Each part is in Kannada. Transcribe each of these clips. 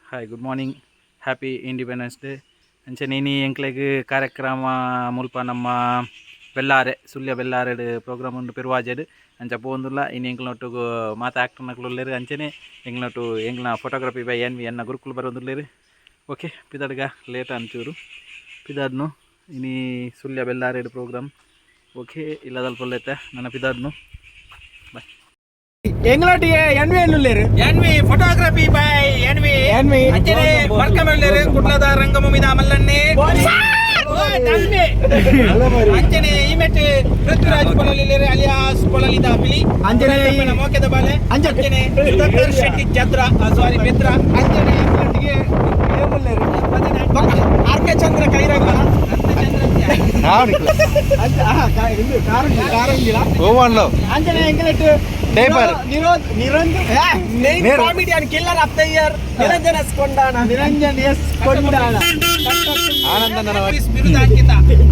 Hi good morning, happy independence day. ಅಂಚೆ ನೀನು ಎಂಕ್ಲೆಗ್ ಕಾರ್ಯಕ್ರಮ ಮುಲ್ಪ ನಮ್ಮ ಬೆಲ್ಲಾರೆ ಸುಳ್ಯ ಬೆಲ್ಲಾರೆಡ್ ಪ್ರೋಗ್ರಾಮ್ ಉಂಡು ಪೆರುವಾಜೆಡ್ ಅಂಚ ಪೋಂದುಲ್ಲ. ಇನ್ನು ಎಂಕ್ಲೊಟ್ಟಿಗೆ ಮಾತಾ ಆಕ್ಟರ್ನಕ್ಲುಲ್ಲೇರು. ಅಂಚನೆ ಎಂಕ್ಲೊಟ್ಟು ಎಂಕ್ಲ ಫೋಟೋಗ್ರಫಿ ಬೈ ಎನ್ ವಿ ಎನ್ನ ಗುರುಕುಲು ಬರೋದುಲ್ಲೇರು. ಓಕೆ ಪಿದಾಡ್ಗ ಲೇಟ್ ಅಂಚೂರು ಪಿದಾಡ್ನು ಇನಿ ಸುಳ್ಯ ಬೆಲ್ಲಾರೆಡ್ ಪ್ರೋಗ್ರಾಮ್ ಓಕೆ ಇಲ್ಲದಲ್ಪ ಒಳ್ಳೆತ್ತೆ ನನ್ನ ಪಿದಾಡ್ನು ಬಾಯ್. ಎಂಗ್ಲಾಟಿಗೆ ಎನ್ವಿ ಅನ್ನುಲ್ಲೇರು NV photography by NV NV ಅಂಚನೆ ಮರ್ಕಮಲ್ಲೇರು ಕುಟ್ಲದ ರಂಗಭೂಮಿದ ಮಲ್ಲನ್ನೆ ಅಂಚನೆ ಈಮೆಟ್ ಪೃಥ್ವಿರಾಜ್ ಪೊಲಲಿಲೇರು ಅಲಿಯಾಸ್ ಪೊಲಲಿದ ಪಿಲಿ ಅಂಚನೆ ಮೋಕೆದ ಬಾಲೆ ಅಂಚನೆ ಸುಧಾಕರ್ ಶೆಟ್ಟಿ ಚಂದ್ರ ಸಾರಿ ಮಿತ್ರ ಅಂಚನೆ ಎಂಗ್ಲಾಟಿಗೆ ಏಮುಲ್ಲೇರು ಆರ್ಕೆ ಚಂದ್ರ ಕೈರಾಗ ಅಂಚನೆ ಎಂಗ್ಲೆಟ್ comedian killer of the year Niranjan S Kondana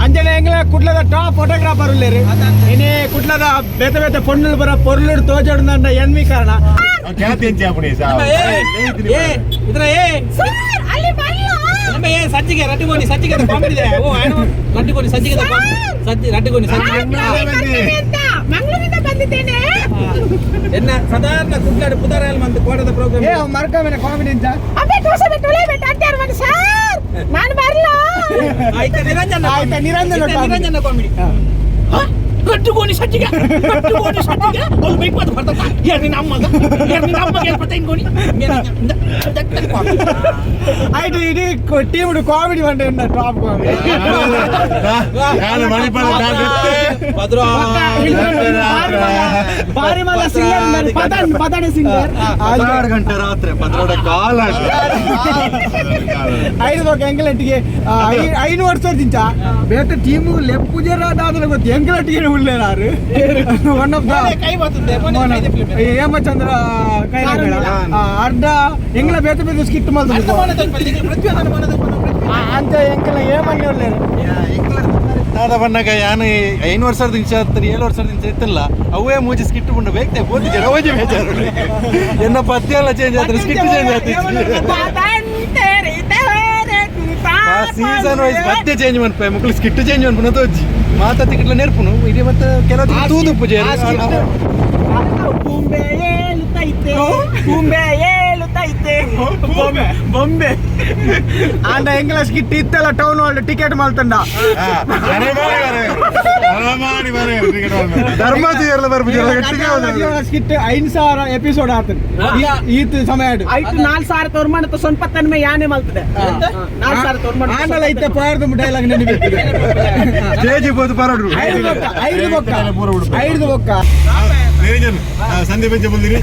ಅಂಜನೆ ಎಂಗ್ಲ ಕುಡ್ಲದ ಟಾಪ್ ಫೋಟೋಗ್ರಾಫರ್ ಉಳ್ಳೇರು ಇನಿ ಕುಡ್ಲದ ಬೇತೆ ಬೇತೆ ಪೊಣ್ಣುಲು ಬರ ಪೊರ್ಲುಡು ತೋಜಾಡುಂದ ಎನ್ವಿ ಕಾರಣ ಸಜ್ಜಿಗೆ ರಟ್ಟಿಗೋನಿ ಸಜ್ಜಿಗೆ ಕಾಮಿಡಿ ಓ ರಟ್ಟಿಗೋನಿ ಸಜ್ಜಿಗೆ ರಟ್ಟಿಗೋನಿ ಮಂಗಳೂರಿಂದ ಬಂದಿದ್ದೇನೆ. ಎನ್ನ ಸಾಧಾರಣ ಕುಡ್ಲಾಡು ಪುದಾರಾಯಲ್ ಮಂತ್ ಕೋಡದ ಪ್ರೋಗ್ರಾಮ್ ಮರ್ಕಮೇನೆ ಕಾಮಿಡಿ ಅಂತ ಅಬ್ಬೆ ದೋಸೆ ಬಿಟ್ಟು ಉಳೆ ಬಿಟ್ಟು ಅಂತಾರ ಮನೆ ಸರ್ ನಾನು ಬರಲ್ಲ. ಆಯ್ತಾ ನಿರಂಜನ ಕಾಮಿಡಿ ರಟ್ಟಿಗೋನಿ ಸಜ್ಜಿಗೆ ಅವ್ಳು ಬೇಕು ಅದು ಬರ್ತದ ಯಾರು ನಮ್ಮಗ ಪತ್ತೈನ್ ಆಯ್ತು ಇಡೀ ಟೀಮ್ ಕಾಮಿಡಿ ಬಂಡೆ ಟಾಪ್ ಕಾಮಿಡಿ ಬಾರಿ ಮಲ್ಲ ಸಿಂಗರ್ ಪದಾಣ ಸಿಂಗರ್ 6 ಗಂಟೆ ರಾತ್ರಿ ಪದ್ರೋಡ ಕಾಲ 5 ಎಂಗ್ಲೆಟ್ಗೆ 5 ವರ್ಷದಿಂದ ಬೇರೆ ಟೀಮ್ ಲೆಪ್ಪುಜರಾದಾದ್ರೆ ಗೊತ್ತು ಎಂಗ್ಲೆಟ್ಗೆ ಉಳ್ಳೇನಾರು ಒನ್ ಆಫ್ ದ ಹೇಮಚಂದ್ರ ಅರ್ಧ ಎಂಗ್ಲ ಬೇತೆ ಬೇತೆ ಸ್ಕಿಟ್ ಮಾಡ್ತಾರೆ ಅಂತ ಎಂಕಲ ಏಮಲ್ಲಿ ಉಳ್ಳೇರು ನಾದ ಬಣ್ಣಗ ಯಾನು 5 ವರ್ಷದ ಇಂಚ 7 ವರ್ಷದ ಇಂಚ ಇತ್ತಿಲ್ಲ ಅವೇ ಮೂಜಿ ಸ್ಕಿಟ್ ಉಂಡು ಬೇಕತೆ ಬೋದಿಗೆ ರೋಜಿ ಬೇಜಾರು ಎನ್ನ ಪದ್ಯ ಎಲ್ಲ ಚೇಂಜ್ ಆದ್ರೆ ಸ್ಕಿಟ್ ಚೇಂಜ್ ಆಗ್ತದೆ ಸೀಸನ್ ವೈಸ್ ಪದ್ಯ ಚೇಂಜ್ ಮಾಡ್ಪೆ ಮಕ್ಕಳು ಸ್ಕಿಟ್ ಚೇಂಜ್ ಮಾಡ್ಪುನ ತೋಜಿ ಮಾತಾ ತಿಕ್ಲ ನೆರ್ಪುನು ಇಡೀ ಮತ್ತೆ ಕೆಲವು ತೂದು ಪೂಜೆ ಬೊಂಬೆ ಆಂಡ ಎಂಗ್ಲ ಸ್ಕಿಟ್ ಇತ್ತೆಲ್ಲ ಟೌನ್ ಹಾಲ್ ಟಿಕೆಟ್ ಮಾಲ್ತಂಡ ಧರ್ಮಜೀರ್ಲ ಬರ್ಬಿಟ್ಟು ಸ್ಕಿಟ್ 5,000 ಎಪಿಸೋಡ್ ಆತದೆ ಈತ್ ಸಮಯ 4,000 ತೋರ್ಮಾನ ಸೊನ್ಪತ್ತನ್ಮೆ ಯಾನೆ ಮಲ್ತದೆ 4,000 ತೋರ್ಮಾನ ಆಂಡಲ ಇತ್ತೆ ಪಾರ್ದು ಡೈಲಾಗ್ ನೆನಪಿರ್ತದೆ ಜೇಜಿ ಬೋದು ಪರಡ್ರು 5 ಬೊಕ್ಕ ಸಂಧಿ ಬೆಂಚ ಬಂದಿರಿ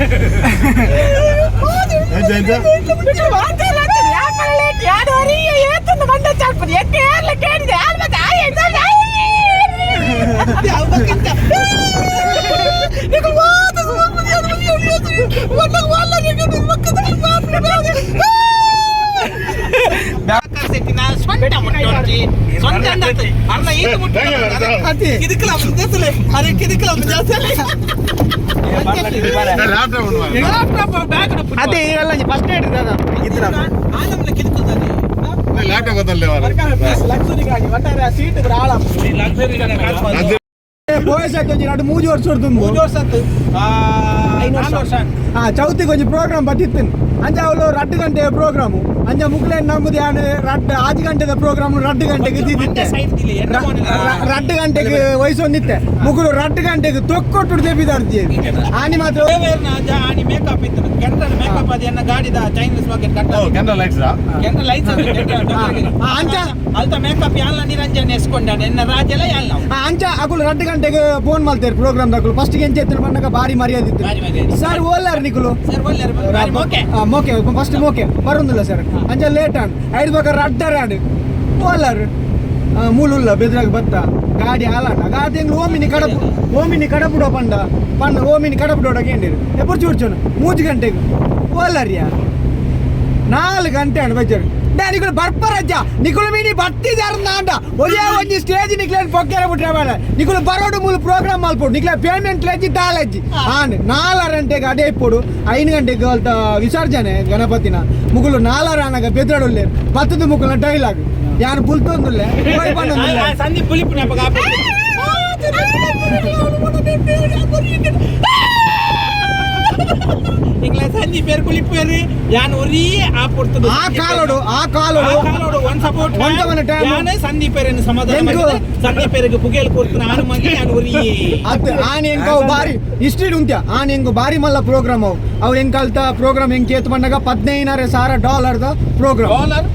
ಅದೇ ಇರಲ್ಲ ಫಸ್ಟ್ ಏಡ್ ಲಕ್ಸುರಿ ಗಾಡಿ ಒಟ್ಟಾರೆ ಸೀಟ್ ಆಳ ಬೋಯಸ್ ಆಯ್ತು 2-3 ವರ್ಷ ಚೌತಿ ಕೊಂಚ ಪ್ರೋಗ್ರಾಮ್ ಬತ್ತಿತ್ತು ಅಂಜ ಅವಳು 2 ಗಂಟೆ ಪ್ರೋಗ್ರಾಮು ಅಂಜ ಮುಕ್ಲೇನ್ ನಮ್ಮದು ಯಾನು 8 ಗಂಟೆದ ಪ್ರೋಗ್ರಾಮ್ 2 ಗಂಟೆಗೆ ಇದ್ದಿತ್ತೆ 2 ಗಂಟೆಗೆ ವಯಸ್ಸು ಹೊಂದಿತ್ತೆ ಮುಗುಳು 2 ಗಂಟೆಗೆ ತೊಕ್ಕೊಟ್ಟು ದೇಬಿದಾಡ್ತೀವಿ ಆನಿ ಮಾತ್ರ ಆನಿ ಮೇಕಪ್ ಇತ್ತು ಕೆಂಡಲ್ ಮೇಕಪ್ ಅದು ಎನ್ನ ಗಾಡಿದ ಚೈನೀಸ್ ಮಾರ್ಕೆಟ್ ಕೆಂಡಲ್ ಲೈಟ್ಸ್ ಅಂಚ ಅಲ್ತ ಮೇಕಪ್ ಯಾಲ್ಲ ನಿರಂಜನ್ ಎಸ್ಕೊಂಡಾನೆ ಎನ್ನ ರಾಜೆಲ್ಲ ಯಾಲ್ಲ ಅಂಚ ಅಕುಲು 2 ಗಂಟೆಗೆ ಫೋನ್ ಮಾಡ್ತಾರೆ ಪ್ರೋಗ್ರಾಮ್ ದಾಕುಲು ಫಸ್ಟ್ ಗೆ ಎಂಚ ಬಂದಾಗ ಬಾರಿ ಮರ್ಯಾದಿತ್ತು ಸರ್ ಓಲ್ಲಾರ ನಿಕುಲು ಸರ್ ಒಳ್ಳೆ ಮೋಕೆ ಫಸ್ಟ್ ಮೋಕೆ ಬರೋದಿಲ್ಲ ಸರ್ ಅಂಚ ಲೇಟ್ ಆಡ್ 5 ಬೇಕಾದ್ರೆ ಅಡ್ಡಾರೆ ಆಡು ಓಲ್ಲಾರು ಮೂಲುಲ್ಲ ಬೆದ್ರಾಗ ಬತ್ತ ಗಾಡಿ ಹಾಲಾಟ ಗಾಡಿ ಹೆಂಗ್ ಓಮಿನಿ ಕಡಪುಡೋ ಪಂಡ ಓಮಿನಿ ಕಡಪುಡೋಡಕ್ಕೆ ಏನಿರು ಎప్పుడు చూడ్చోను 3 ಗಂಟೆಗೆ ಓಲ್ಲಾರಿಯಾ 4 ಗಂಟೆ ಅಣ್ಣ ಬಜ್ಜರು ನಿಕುಲು ಬರ್ಪರಜ್ಜ ನಿಕುಲು ಮೀನಿ ಬತ್ತಿದಾರ ಅಂಡ ಒಯ್ಯ ಒಂಜಿ ಸ್ಟೇಜ್ ನಿಕ್ಲೇನ್ ಪೊಕ್ಕೆರೆ ಬಿಟ್ರೆ ಬೇಡ ನಿಕುಲು ಬರೋಡು ಮೂಲ ಪ್ರೋಗ್ರಾಮ್ ಮಲ್ಪೋಡು ನಿಕ್ಲೆ ಪೇಮೆಂಟ್ ಲೆಜ್ಜಿ ದಾಲಜ್ಜಿ ಆನ್ 4 ಗಂಟೆಗೆ ಅಡೆ ಇಪ್ಪೋಡು 5 ಗಂಟೆಗೆ ವಿಸರ್ಜನೆ ಗಣಪತಿನ ಮುಗುಲು 4 ಅನಗ ಬೆದ್ರಡುಲ್ಲೆ ಬತ್ತದ ಮುಗುಲ ಡೈಲಾಗ್ ಯಾರು ಬುಲ್ತೊಂದುಲ್ಲೆ ಹೋಯ್ ಬಂದೊಂದುಲ್ಲೆ ಸಂದೀಪ್ ಪುಲಿಪ್ ನೆಪ ಇಂಗ್ಲ ಸಂಜಿ ಪೇರು ಕುಳಿಪೇರು ಯಾನ್ ಒರಿ ಆ ಪುರ್ತದ ಆ ಕಾಲೋಡು ಒನ್ ಸಪೋರ್ಟ್ ಒಂದವನ ಟೈಮ್ ಯಾನ್ ಸಂಧಿ ಪೇರನ್ನು ಸಮಾಧಾನ ಮಾಡಿದೆ ಸಂಧಿ ಪೇರಿಗೆ ಪುಗೇಲ್ ಕೊಡ್ತಾನ ಆನು ಮಗಿ ಯಾನ್ ಒರಿ ಅತ್ ಆನ್ ಎಂಕೋ ಬಾರಿ ಹಿಸ್ಟ್ರಿ ಉಂತ್ಯ ಆನ್ ಎಂಕೋ ಬಾರಿ ಮಲ್ಲ ಪ್ರೋಗ್ರಾಮ್ ಅವು ಎಂಕಲ್ತ ಪ್ರೋಗ್ರಾಮ್ ಎಂಕ್ ಏತ್ ಬಂದಾಗ $15,000 ಪ್ರೋಗ್ರಾಮ್ ಡಾಲರ್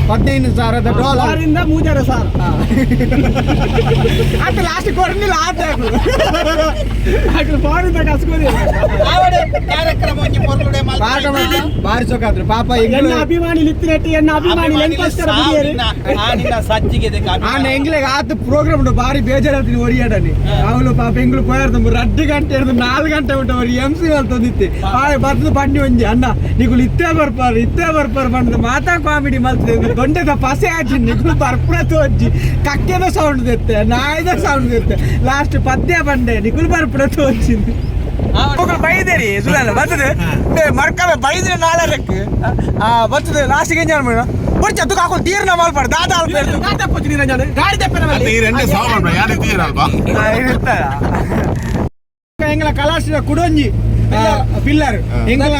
$15,000 ಆರಿಂದ 3,000 ಅತ್ ಲಾಸ್ಟ್ ಕೊಡ್ಲಿಲ್ಲ ಆತ ಅక్కడ ಫಾರಿನ್ ದಾಗ ಹಸ್ಕೋದಿ ಆವಡೆ ಕಾರ್ಯಕ್ರಮ ಒಂಜಿ ಪೊರ್ಲುಡೆ ಮಾಲ್ಪಡೆ ಬಾರಿ ಸೊಕಾದ್ರು ಪಾಪ ಎನ್ನ ಅಭಿಮಾನಿ ಲಿತ್ತಿನೆಟ್ಟಿ ಎನ್ನ ಅಭಿಮಾನಿ ಲೆಂಕೋಸ್ಕರ ಬಿಡಿಯರು ಆನಿನ ಸಜ್ಜಿಗೆ ಆನ ಎಂಗ್ಲೆಗ್ ಆತ ಪ್ರೋಗ್ರಾಮ್ ಬಾರಿ ಬೇಜಾರಾತೀನಿ ಒರಿಯಾಡನಿ ಅವಳು ಪಾಪ ಎಂಗ್ಲು ಪೋಯಾರ್ದು 2 ಗಂಟೆ ಹಿಡಿದು 4 ಗಂಟೆ ಬಿಟ್ಟು ಅವ್ರು MC ಅಂತಂದಿತ್ತೆ ಬರ್ತದ ಬನ್ನಿ ಒಂಜಿ ಅಣ್ಣ ನಿಗುಲು ಇತ್ತೇ ಬರ್ಪಾರು ಬಂದು ಮಾತಾ ಕಾಮಿಡಿ ಮಾಡ್ತಿದ್ದೆ ದೊಡ್ಡದ ಪಸೆ ಆಚಿ ನಿಗುಲು ಬರ್ಪುರ ತೋಜಿ ಕಕ್ಕೆದ ಸೌಂಡ್ ದಿತ್ತೆ ನಾಯ್ದ ಸೌಂಡ್ ದಿತ್ತೆ ಲಾಸ್ಟ್ ಪದ್ಯ ಬಂಡೆ ನಿಗುಲು ಬರ್ಪುರ ತೋಜಿಂದು ಬೈದೇರಿ ಸುಳ್ಳ ಬರ್ತದೆ ಮರ್ಕವೆ ಬೈದ್ರೆ 4 ಬರ್ತದೆ ಲಾಸ್ಟಿಗೆ ಏನ್ ಮಾಡ ಬರ್ಚ ತುಕ ಹಾಕೊಂಡು ತೀರ್ನ ಮಾಲ್ಪಾಡು ದಾದ ಗಾಡಿ ತಪ್ಪು ಗಾಡಿ ಎಂಗ್ಲ ಕಲಾಶ್ರ ಕುಡೊಂಜಿ ಪಿಲ್ಲರ್ ಎಂಗ್ಲ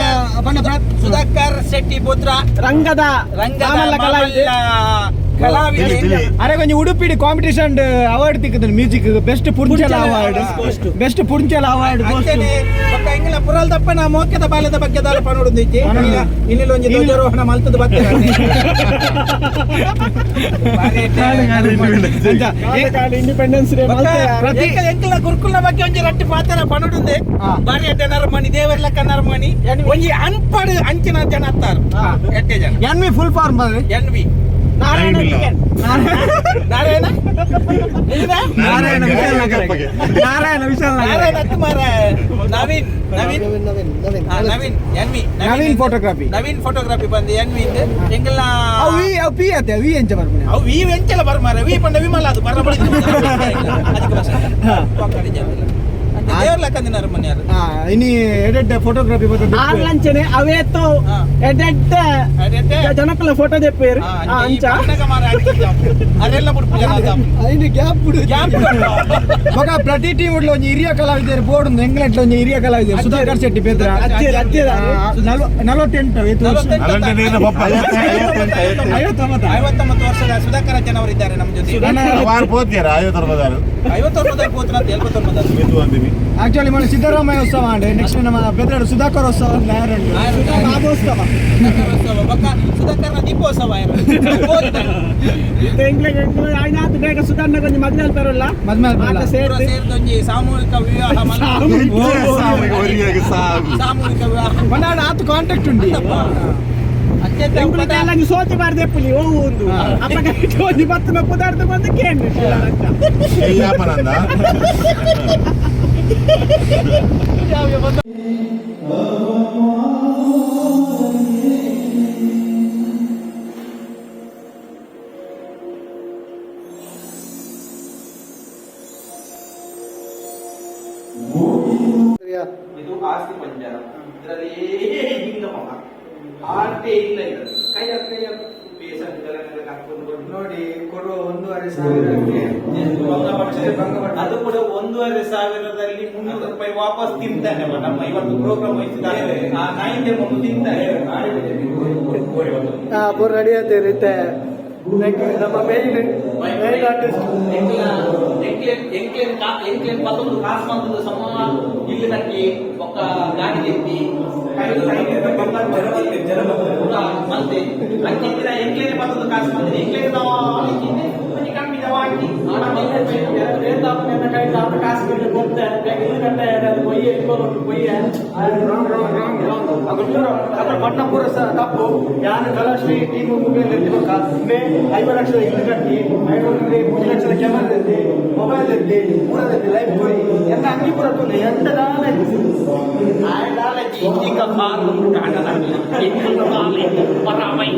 ಸುಧಾಕರ್ ಶೆಟ್ಟಿ ಪುತ್ರ ರಂಗದ ಕಲಾವಿದ ಅರೆ ಕೊಂಚ ಉಡುಪಿಡಿ ಕಾಂಪಿಟೇಷನ್ ಅವಾರ್ಡ್ ತಿಕ್ಕದನು ಮ್ಯೂಸಿಕ್ ಬೆಸ್ಟ್ ಪುಂಚಲ ಅವಾರ್ಡ್ ಪಕ್ಕ ಇಂಗ್ಲ ಪುರಲ್ ದಪ್ಪನ ಮೋಕ್ಯದ ಬಾಲ್ಯದ ಬಗ್ಗೆ ದಾರಪ ನೋಡುದೈತಿ ಇಲ್ಲಿ ಒಂಜಿ ಧ್ವಜಾರೋಹಣ ಮಲ್ತದ ಬತ್ತೆ ಇಂಡಿಪೆಂಡೆನ್ಸ್ ಡೇ ಎಂಕಲ ಗುರುಕುಲ್ನ ಬಗ್ಗೆ ಒಂಜಿ ರಟ್ಟಿ ಪಾತ್ರ ಪನಡುಂದೆ ಬಾರಿ ಎಡ್ಡೆ ನರಮಣಿ ದೇವರ ಲೆಕ್ಕ ನರಮಣಿ ಒಂಜಿ ಅನ್ಪಡ್ ಅಂಚಿನ ಜನ ಹತ್ತಾರು ಎಡ್ಡೆ ಜನ NV full form NV Narayana Narayana Narayana Vishal Narayana Kumara Naveen Naveen Naveen NV Naveen photography ಬಂದು ಎನ್ವಿ ಎಂಗೆಲ್ಲ ಅವು ಪಿ ಅತ್ತೆ ವಿ ಎಂಚ ಬರ್ಬನೆ ಅವು ವಿ ಎಂಚಲ ಬರ್ಮಾರ ವಿ ಪಂಡ ವಿಮಲ ಅದು ಬರಬಡಿ ಅದಕ್ಕೆ ಬಸ್ ಪಕ್ಕಡಿ ಜಾವಿಲ್ಲ ದೇವರ ಲೆಕ್ಕ ನರಮಣಿ ಯಾರು ಇನಿ ಎಡೆಡ್ ಫೋಟೋಗ್ರಫಿ ಬರ್ತದೆ ಆರ್ಲಂಚನೆ ಅವೇತೋ ಎಡೆಡ್ ಜನಕಲ ಫೋಟೋ ದೆಪ್ಪೇರು ಅಂಚ ಅದೆಲ್ಲ ಇನ್ನು ಗ್ಯಾಪ್ ಬಿಡು ಮಗ ಪ್ರತಿ ಟೀಮ್ ಉಡ್ಲ ಒಂಜಿ ಹಿರಿಯ ಕಲಾವಿದರು ಬೋರ್ಡ್ ಒಂದು ಎಂಗ್ಲೆಂಡ್ ಒಂಜಿ ಹಿರಿಯ ಕಲಾವಿದರು ಸುಧಾಕರ್ ಶೆಟ್ಟಿ ಪೇದ್ರ 48 59 ವರ್ಷದ ಸುಧಾಕರ್ ಅಜ್ಜನ್ ಅವರಿದ್ದಾರೆ ನಮ್ಮ ಜೊತೆ 50 ಪೋತ್ರ ಅಂತ 79 ಆಕ್ಚುಲಿ ಮೊನ್ನೆ ಸಿದ್ದರಾಮಯ್ಯ ಉತ್ಸವ ಅಂಡೆ ನೆಕ್ಸ್ಟ್ ನಮ್ಮ ಬೆದ್ರಾಡು ಸುಧಾಕರ್ ಉತ್ಸವ ಸುಧಾಕರ್ನ ದೀಪೋತ್ಸವ ಆಯ್ನಾತು ಬೇಗ ಸುಧಾರ್ನ ಕೊಂಚ ಮದ್ವೆ ಅಲ್ತಾರಲ್ಲ ಸೇರಿದೊಂಜಿ ಸಾಮೂಹಿಕ ವಿವಾಹ ಸಾಮೂಹಿಕ ವಿವಾಹ ಮನಾಡ ಆತು ಕಾಂಟ್ಯಾಕ್ಟ್ ಉಂಡಿ ಎಂಗುಳಿಗೆ ಸೋತಿ ಬಾರ್ದೆ ಪುಲಿ ಓ ಒಂದು ಅಪಘಾತ ಒಂದು ಬತ್ತನ ಪದಾರ್ಥ ಬಂದು ಕೇಂದ್ರ ಇದು ಆಸ್ತಿ ಪಂಜರ ಇದರಲ್ಲಿ ಆರ್ಟೇ ಇಲ್ಲ ಇದು ಕೈ ನೋಡಿ ಕೊಡುವ 1,500,000 ಅದು ಕೂಡ 1,500,000ದಲ್ಲಿ 300 ರೂಪಾಯಿ ವಾಪಸ್ ತಿಂತಾನೆ ನಮ್ಮ ಇವತ್ತು ಪ್ರೋಗ್ರಾಮ್ ವಹಿಸಿದ್ದಾರೆ ಆ ನಾಯಿಗೆ ಒಂದು ತಿಂತಾರೆ ಪೂರ ರೆಡಿ ಅಂತ ಇರುತ್ತೆ ನಮ್ಮ ಮೇನ್ ಆರ್ಟಿಸ್ಟ್ ಎಂಕ್ಲೇನ್ ಮತ್ತೊಂದು ಕಾಸು ಬಂದದ್ದು ಸಮ ಇಲ್ಲಿ ಕಟ್ಟಿ ಒಕ್ಕ ಗಾಡಿ ಎತ್ತಿ ಮತ್ತೆ ಅಂಕಿಂದಿನ ಎಂಕ್ಲೇನೆ ಮತ್ತೊಂದು ಕಾಸು ಬಂದಿದೆ ಎಂಕ್ಲೇನೆ ಕಮ್ಮಿ ಜವಾಕಿ ಕಾಸು ಬಿಟ್ಟು ಹೋಗ್ತಾರೆ ಕೊಯ್ಯ ಪಟ್ಟಪುರ ತಪ್ಪು ಯಾರು ಕಲಾಶ್ರೀ ಟೀಮು ಮುಗಿಯಲ್ಲಿ 5 ಲಕ್ಷದ ಇಲ್ಲು ಕಟ್ಟಿ 3 ಲಕ್ಷದ ಕ್ಯಾಮರಾ ಎತ್ತಿ ಮೊಬೈಲ್ ಎತ್ತಿ 3 ಲೈಫ್ ಹೋಗಿ ಎಲ್ಲ ಅಂಗಿಪುರ ತುಲೆ ಎಂತ ಈಗ ಕಾರು ಕಾಣಲ್ಲ ಪರಾಮೈ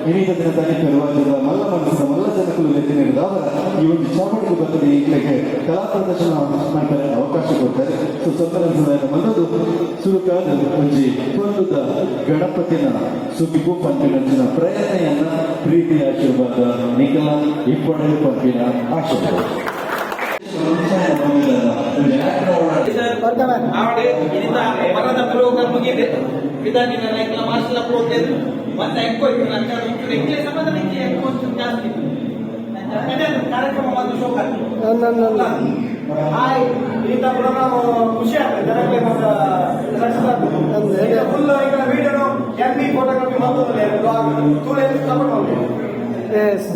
ಇನ್ನಿತ ದಿನದಲ್ಲಿ ಪೆರುವಾಜದ ಮಲ್ಲ ಮನಸ್ಸಿನ ಮಲ್ಲ ಜನಕಲು ಲೆಕ್ಕನಿರುವುದಾದ ಈ ಒಂದು ಚಾಮುಂಡಿ ಬರ್ತದೆ ಈಗಲೇ ಕಲಾ ಪ್ರದರ್ಶನ ಮಾಡ್ತಾರೆ ಅವಕಾಶ ಕೊಡ್ತಾರೆ. ಸೊ ಸಂದರ್ಭದ ಮೊದಲು ಸುರುಕಾದ ಒಂಜಿ ಪೊಂದುದ ಗಣಪತಿನ ಸುಗಿಪು ಪಂಪಿನ ಪ್ರಯತ್ನೆಯನ್ನ ಪ್ರೀತಿ ಆಶೀರ್ವಾದ ನಿಖಲ ಇಪ್ಪಡೆ ಪಂಪಿನ ಆಶೀರ್ವಾದ. ಆವಡೆ ಇಲ್ಲಿಂದ ಮರದ ಪ್ರೋಗ್ರಾಮ್ ಮುಗಿದೆ. ವಿಧಾನಿನ ನಾಯಕನ ಮಾರ್ಷಲ್ ಪ್ರೋಗ್ರಾಮ್ ಮತ್ತೆ ఎక్కువ ಅಂತ ಇಂಗ್ಲಿಷ್ ಸಂಬಂಧ ఎక్కువ ಜಾಸ್ತಿ ಕಾರ್ಯಕ್ರಮ ಒಂದು ಶೋ ಹಾಯ್ ಇಂಥ ಪ್ರೋಗ್ರಾಮ್ ಖುಷಿ ಆಗ್ತದೆ ಜನಕ್ಕೆ ಫುಲ್ ಈಗ ವಿಡಿಯೋ MP ಫೋಟೋಗ್ರಫಿ ಮಾಡ್ತಾರೆ ತೂಳೆ ಸಪೋರ್ಟ್ ಮಾಡಿ ಎಸ್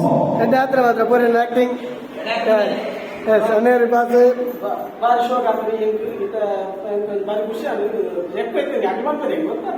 ಮಾತ್ರ ಪೂರ ಆಕ್ಟಿಂಗ್ ಎಸ್ ಅನೇರಿ ಪಾಸ್ ಬಾರಿ ಶೋ ಆಗ್ತದೆ ಬಾರಿ ಖುಷಿ ಆಗ್ತದೆ ఎక్కువ ಯಾಕೆ ಮಾಡ್ತಾರೆ ಗೊತ್ತಾ